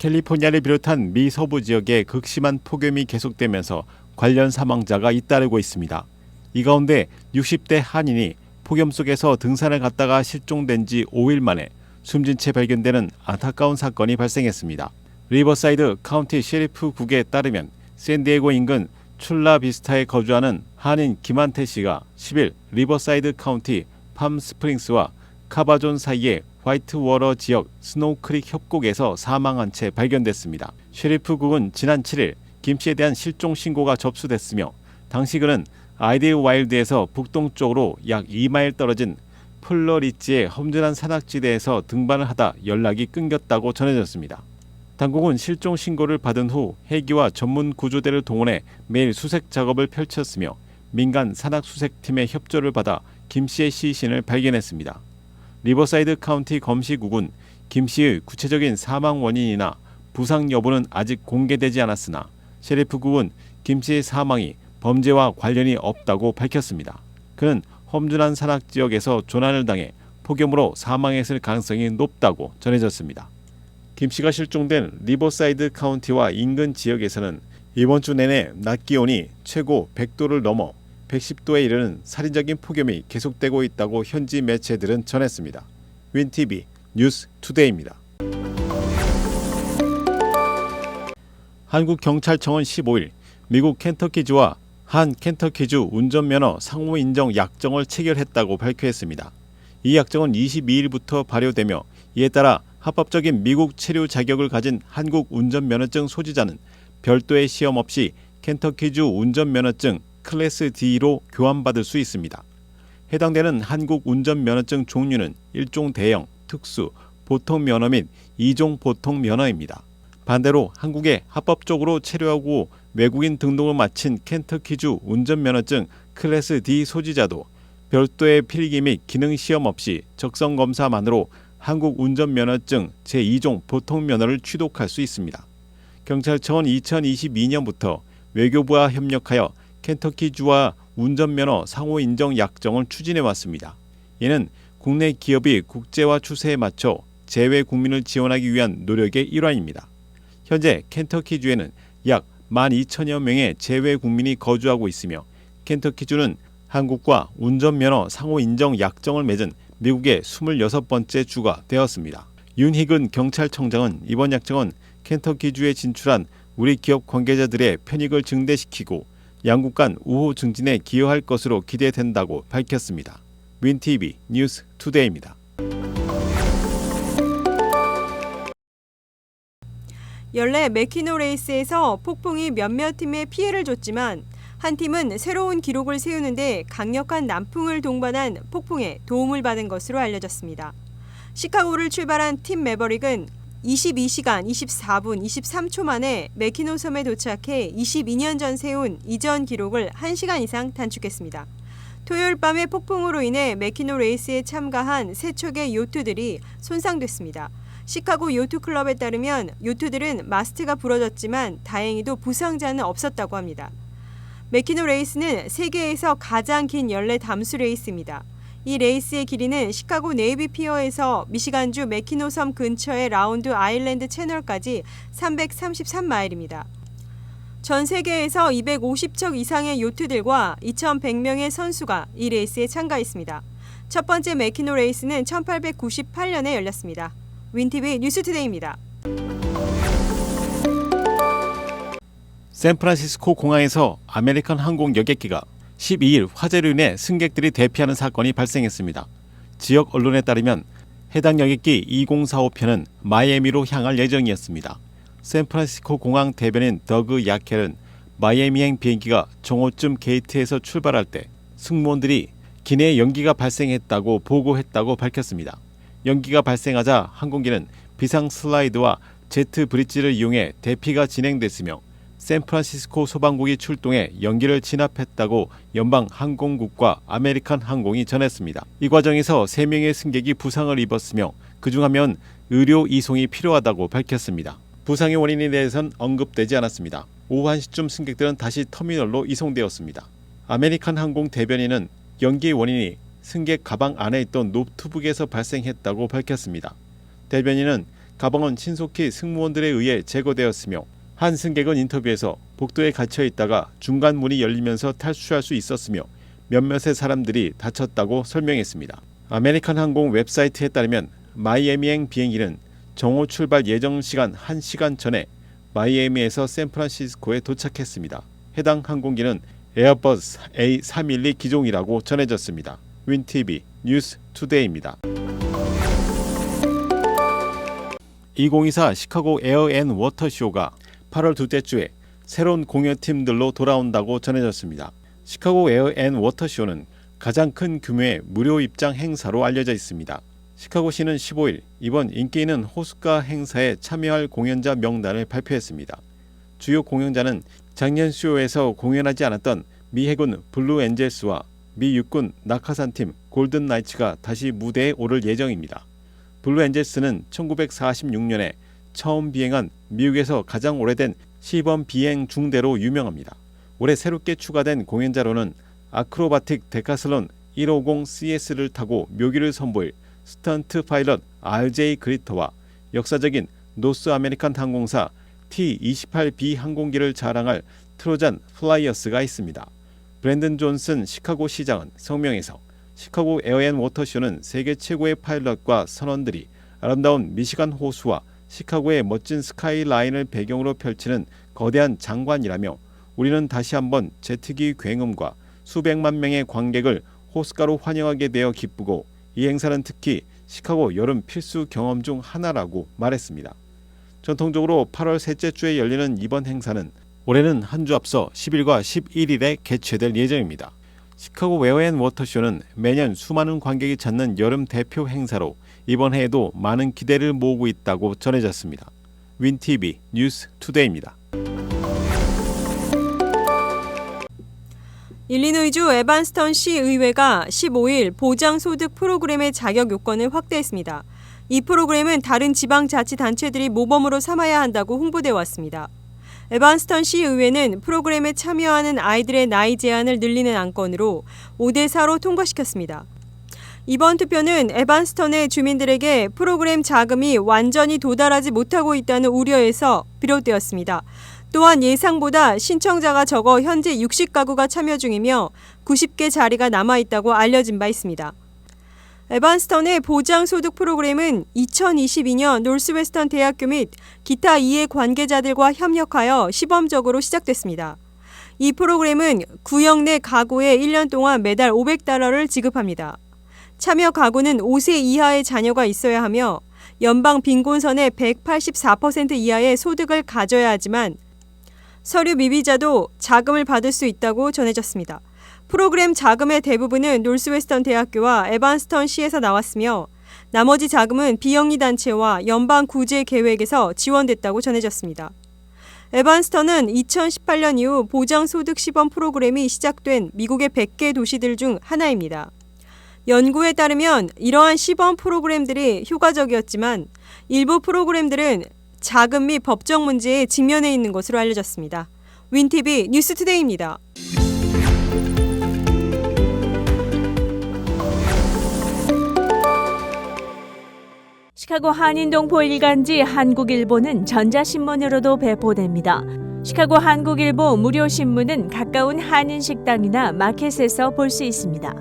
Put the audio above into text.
캘리포니아를 비롯한 미 서부 지역에 극심한 폭염이 계속되면서 관련 사망자가 잇따르고 있습니다. 이 가운데 60대 한인이 폭염 속에서 등산을 갔다가 실종된 지 5일 만에 숨진 채 발견되는 안타까운 사건이 발생했습니다. 리버사이드 카운티 셰리프국에 따르면 샌디에고 인근 출라비스타에 거주하는 한인 김한태 씨가 10일 리버사이드 카운티 팜스프링스와 카바존 사이의 화이트워터 지역 스노우크릭 협곡에서 사망한 채 발견됐습니다. 셰리프국은 지난 7일 김 씨에 대한 실종 신고가 접수됐으며 당시 그는 아이들와일드에서 북동쪽으로 약 2마일 떨어진 플러리지의 험준한 산악지대에서 등반을 하다 연락이 끊겼다고 전해졌습니다. 당국은 실종 신고를 받은 후 헬기와 전문 구조대를 동원해 매일 수색 작업을 펼쳤으며 민간 산악수색팀의 협조를 받아 김 씨의 시신을 발견했습니다. 리버사이드 카운티 검시국은 김 씨의 구체적인 사망 원인이나 부상 여부는 아직 공개되지 않았으나 셰리프국은 김 씨의 사망이 범죄와 관련이 없다고 밝혔습니다. 그는 험준한 산악 지역에서 조난을 당해 폭염으로 사망했을 가능성이 높다고 전해졌습니다. 김 씨가 실종된 리버사이드 카운티와 인근 지역에서는 이번 주 내내 낮 기온이 최고 100도를 넘어 110도에 이르는 살인적인 폭염이 계속되고 있다고 현지 매체들은 전했습니다. 윈TV 뉴스 투데이입니다. 한국경찰청은 15일 미국 켄터키주와 한 켄터키주 운전면허 상호 인정 약정을 체결했다고 발표했습니다. 이 약정은 22일부터 발효되며 이에 따라 합법적인 미국 체류 자격을 가진 한국 운전면허증 소지자는 별도의 시험 없이 켄터키주 운전면허증 클래스 D로 교환받을 수 있습니다. 해당되는 한국 운전면허증 종류는 1종 대형, 특수, 보통 면허 및 2종 보통 면허입니다. 반대로 한국에 합법적으로 체류하고 외국인 등록을 마친 켄터키주 운전면허증 클래스 D 소지자도 별도의 필기 및 기능시험 없이 적성검사만으로 한국 운전면허증 제2종 보통면허를 취득할 수 있습니다. 경찰청은 2022년부터 외교부와 협력하여 켄터키주와 운전면허 상호인정 약정을 추진해왔습니다. 이는 국내 기업이 국제화 추세에 맞춰 재외 국민을 지원하기 위한 노력의 일환입니다. 현재 켄터키주에는 약 12,000여 명의 재외 국민이 거주하고 있으며 켄터키주는 한국과 운전면허 상호인정 약정을 맺은 미국의 26번째 주가 되었습니다. 윤희근 경찰청장은 이번 약정은 켄터키주에 진출한 우리 기업 관계자들의 편익을 증대시키고 양국 간 우호 증진에 기여할 것으로 기대된다고 밝혔습니다. 윈TV 뉴스 투데이입니다. 연례 매키노 레이스에서 폭풍이 몇몇 팀에 피해를 줬지만 한 팀은 새로운 기록을 세우는데 강력한 남풍을 동반한 폭풍에 도움을 받은 것으로 알려졌습니다. 시카고를 출발한 팀 매버릭은 22시간 24분 23초 만에 매키노 섬에 도착해 22년 전 세운 이전 기록을 1시간 이상 단축했습니다. 토요일 밤의 폭풍으로 인해 매키노 레이스에 참가한 3척의 요트들이 손상됐습니다. 시카고 요트클럽에 따르면 요트들은 마스트가 부러졌지만 다행히도 부상자는 없었다고 합니다. 매키노 레이스는 세계에서 가장 긴 연례 담수 레이스입니다. 이 레이스의 길이는 시카고 네이비 피어에서 미시간주 매키노 섬 근처의 라운드 아일랜드 채널까지 333마일입니다. 전 세계에서 250척 이상의 요트들과 2,100명의 선수가 이 레이스에 참가했습니다. 첫 번째 매키노 레이스는 1898년에 열렸습니다. 윈TV 뉴스투데이입니다. 샌프란시스코 공항에서 아메리칸 항공 여객기가 12일 화재로 인해 승객들이 대피하는 사건이 발생했습니다. 지역 언론에 따르면 해당 여객기 2045편은 마이애미로 향할 예정이었습니다. 샌프란시스코 공항 대변인 더그 야켈은 마이애미행 비행기가 정오쯤 게이트에서 출발할 때 승무원들이 기내에 연기가 발생했다고 보고했다고 밝혔습니다. 연기가 발생하자 항공기는 비상 슬라이드와 제트 브릿지를 이용해 대피가 진행됐으며 샌프란시스코 소방국이 출동해 연기를 진압했다고 연방항공국과 아메리칸 항공이 전했습니다. 이 과정에서 3명의 승객이 부상을 입었으며 그중 한 명은 의료 이송이 필요하다고 밝혔습니다. 부상의 원인에 대해서는 언급되지 않았습니다. 오후 1시쯤 승객들은 다시 터미널로 이송되었습니다. 아메리칸 항공 대변인은 연기의 원인이 승객 가방 안에 있던 노트북에서 발생했다고 밝혔습니다. 대변인은 가방은 신속히 승무원들에 의해 제거되었으며 한 승객은 인터뷰에서 복도에 갇혀 있다가 중간 문이 열리면서 탈출할 수 있었으며 몇몇의 사람들이 다쳤다고 설명했습니다. 아메리칸 항공 웹사이트에 따르면 마이애미행 비행기는 정오 출발 예정 시간 1시간 전에 마이애미에서 샌프란시스코에 도착했습니다. 해당 항공기는 에어버스 A312 기종이라고 전해졌습니다. 윈TV 뉴스 투데이입니다. 2024 시카고 에어 앤 워터 쇼가 8월 둘째 주에 새로운 공연팀들로 돌아온다고 전해졌습니다. 시카고 에어 앤 워터 쇼는 가장 큰 규모의 무료 입장 행사로 알려져 있습니다. 시카고시는 15일 이번 인기 있는 호숫가 행사에 참여할 공연자 명단을 발표했습니다. 주요 공연자는 작년 쇼에서 공연하지 않았던 미 해군 블루 엔젤스와 미 육군 낙하산팀 골든 나이츠가 다시 무대에 오를 예정입니다. 블루 엔젤스는 1946년에 처음 비행한 미국에서 가장 오래된 시범 비행 중대로 유명합니다. 올해 새롭게 추가된 공연자로는 아크로바틱 데카슬론 150CS를 타고 묘기를 선보일 스턴트 파일럿 RJ 그리터와 역사적인 노스 아메리칸 항공사 T-28B 항공기를 자랑할 트로잔 플라이어스가 있습니다. 브랜든 존슨 시카고 시장은 성명에서 시카고 에어 앤 워터쇼는 세계 최고의 파일럿과 선원들이 아름다운 미시간 호수와 시카고의 멋진 스카이라인을 배경으로 펼치는 거대한 장관이라며 우리는 다시 한번 제트기 굉음과 수백만 명의 관객을 호숫가로 환영하게 되어 기쁘고 이 행사는 특히 시카고 여름 필수 경험 중 하나라고 말했습니다. 전통적으로 8월 셋째 주에 열리는 이번 행사는 올해는 한 주 앞서 10일과 11일에 개최될 예정입니다. 시카고 에어 앤 워터쇼는 매년 수많은 관객이 찾는 여름 대표 행사로 이번 해에도 많은 기대를 모으고 있다고 전해졌습니다. 윈TV 뉴스 투데이입니다. 일리노이주 에반스턴 시 의회가 15일 보장소득 프로그램의 자격 요건을 확대했습니다. 이 프로그램은 다른 지방자치단체들이 모범으로 삼아야 한다고 홍보되어 왔습니다. 에반스턴 시 의회는 프로그램에 참여하는 아이들의 나이 제한을 늘리는 안건으로 5대4로 통과시켰습니다. 이번 투표는 에반스턴의 주민들에게 프로그램 자금이 완전히 도달하지 못하고 있다는 우려에서 비롯되었습니다. 또한 예상보다 신청자가 적어 현재 60가구가 참여 중이며 90개 자리가 남아있다고 알려진 바 있습니다. 에반스턴의 보장소득 프로그램은 2022년 노스웨스턴 대학교 및 기타 이해 관계자들과 협력하여 시범적으로 시작됐습니다. 이 프로그램은 구역 내 가구에 1년 동안 매달 $500를 지급합니다. 참여 가구는 5세 이하의 자녀가 있어야 하며 연방 빈곤선의 184% 이하의 소득을 가져야 하지만 서류 미비자도 자금을 받을 수 있다고 전해졌습니다. 프로그램 자금의 대부분은 노스웨스턴 대학교와 에반스턴 시에서 나왔으며 나머지 자금은 비영리 단체와 연방 구제 계획에서 지원됐다고 전해졌습니다. 에반스턴은 2018년 이후 보장소득 시범 프로그램이 시작된 미국의 100개 도시들 중 하나입니다. 연구에 따르면 이러한 시범 프로그램들이 효과적이었지만 일부 프로그램들은 자금 및 법적 문제에 직면해 있는 것으로 알려졌습니다. 윈TV 뉴스투데이입니다. 시카고 한인동포 일간지 한국일보는 전자신문으로도 배포됩니다. 시카고 한국일보 무료 신문은 가까운 한인식당이나 마켓에서 볼 수 있습니다.